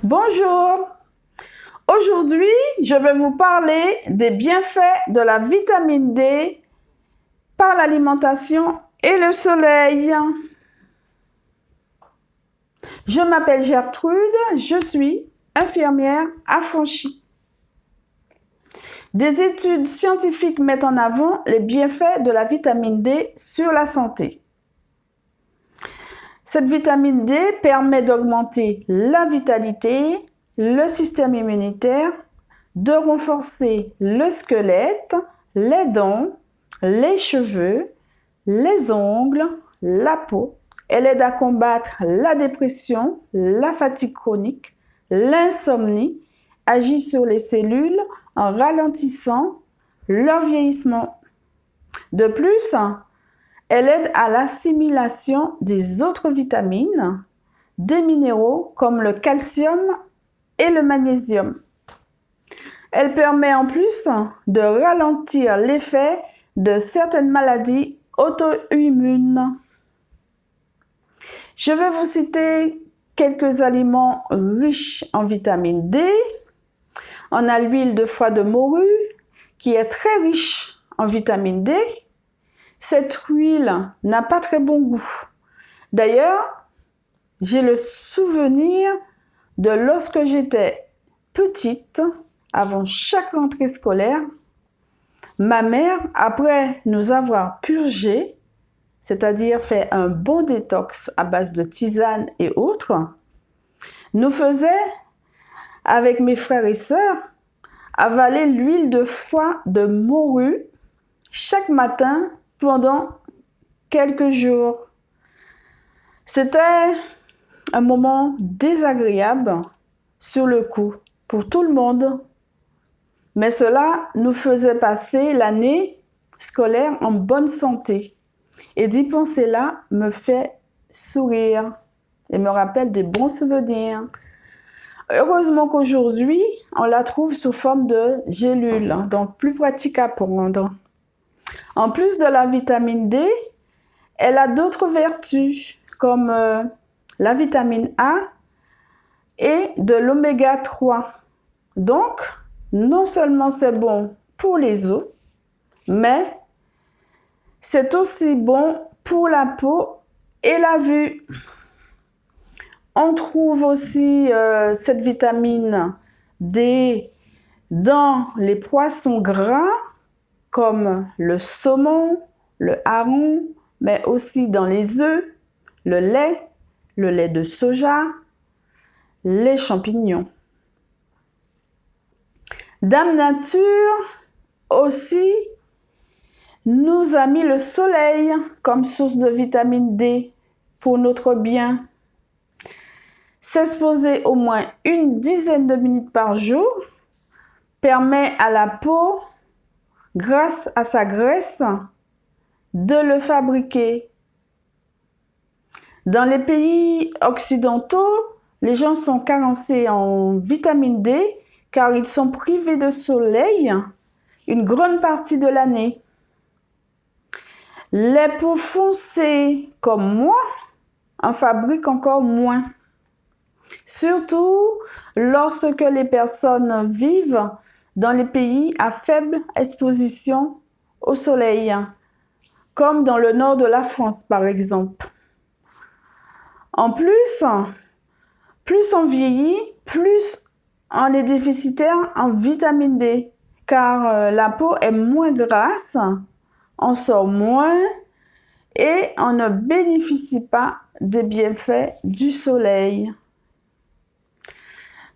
Bonjour! Aujourd'hui, je vais vous parler des bienfaits de la vitamine D par l'alimentation et le soleil. Je m'appelle Gertrude, je suis infirmière affranchie. Des études scientifiques mettent en avant les bienfaits de la vitamine D sur la santé. Cette vitamine D permet d'augmenter la vitalité, le système immunitaire, de renforcer le squelette, les dents, les cheveux, les ongles, la peau. Elle aide à combattre la dépression, la fatigue chronique, l'insomnie, agit sur les cellules en ralentissant leur vieillissement. De plus, elle aide à l'assimilation des autres vitamines, des minéraux comme le calcium et le magnésium. Elle permet en plus de ralentir l'effet de certaines maladies auto-immunes. Je vais vous citer quelques aliments riches en vitamine D. On a l'huile de foie de morue qui est très riche en vitamine D. Cette huile n'a pas très bon goût. D'ailleurs, j'ai le souvenir de lorsque j'étais petite, avant chaque rentrée scolaire, ma mère, après nous avoir purgé, c'est-à-dire fait un bon détox à base de tisane et autres, nous faisait, avec mes frères et sœurs, avaler l'huile de foie de morue chaque matin pendant quelques jours. C'était un moment désagréable sur le coup pour tout le monde, mais cela nous faisait passer l'année scolaire en bonne santé. Et d'y penser là me fait sourire et me rappelle des bons souvenirs. Heureusement qu'aujourd'hui, on la trouve sous forme de gélule, donc plus pratique à prendre. En plus de la vitamine D, elle a d'autres vertus comme la vitamine A et de l'oméga 3. Donc, non seulement c'est bon pour les os, mais c'est aussi bon pour la peau et la vue. On trouve aussi cette vitamine D dans les poissons gras comme le saumon, le hareng, mais aussi dans les œufs, le lait de soja, les champignons. Dame Nature aussi nous a mis le soleil comme source de vitamine D pour notre bien. S'exposer au moins une dizaine de minutes par jour permet à la peau, grâce à sa graisse, de le fabriquer. Dans les pays occidentaux, les gens sont carencés en vitamine D car ils sont privés de soleil une grande partie de l'année. Les peaux foncées comme moi en fabriquent encore moins. Surtout lorsque les personnes vivent dans les pays à faible exposition au soleil, comme dans le nord de la France par exemple. En plus on vieillit, plus on est déficitaire en vitamine D, car la peau est moins grasse, on sort moins et on ne bénéficie pas des bienfaits du soleil.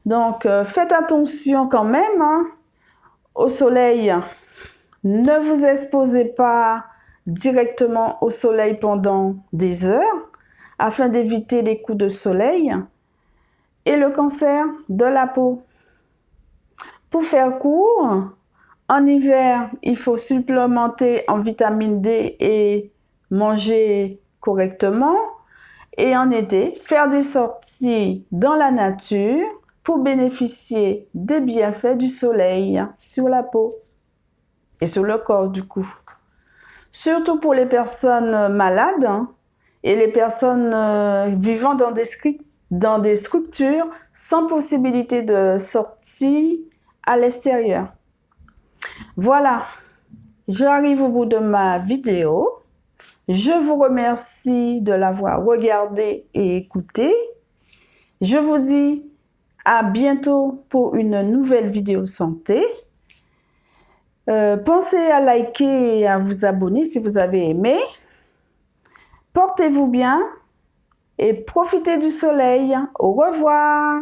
Donc, faites attention quand même au soleil. Ne vous exposez pas directement au soleil pendant des heures afin d'éviter les coups de soleil et le cancer de la peau. Pour faire court, en hiver, il faut supplémenter en vitamine D et manger correctement. Et en été, faire des sorties dans la nature pour bénéficier des bienfaits du soleil sur la peau et sur le corps du coup. Surtout pour les personnes malades et les personnes vivant dans des dans des structures sans possibilité de sortie à l'extérieur. Voilà, j'arrive au bout de ma vidéo. Je vous remercie de l'avoir regardée et écoutée. Je vous dis à bientôt pour une nouvelle vidéo santé. Pensez à liker et à vous abonner si vous avez aimé. Portez-vous bien et profitez du soleil. Au revoir.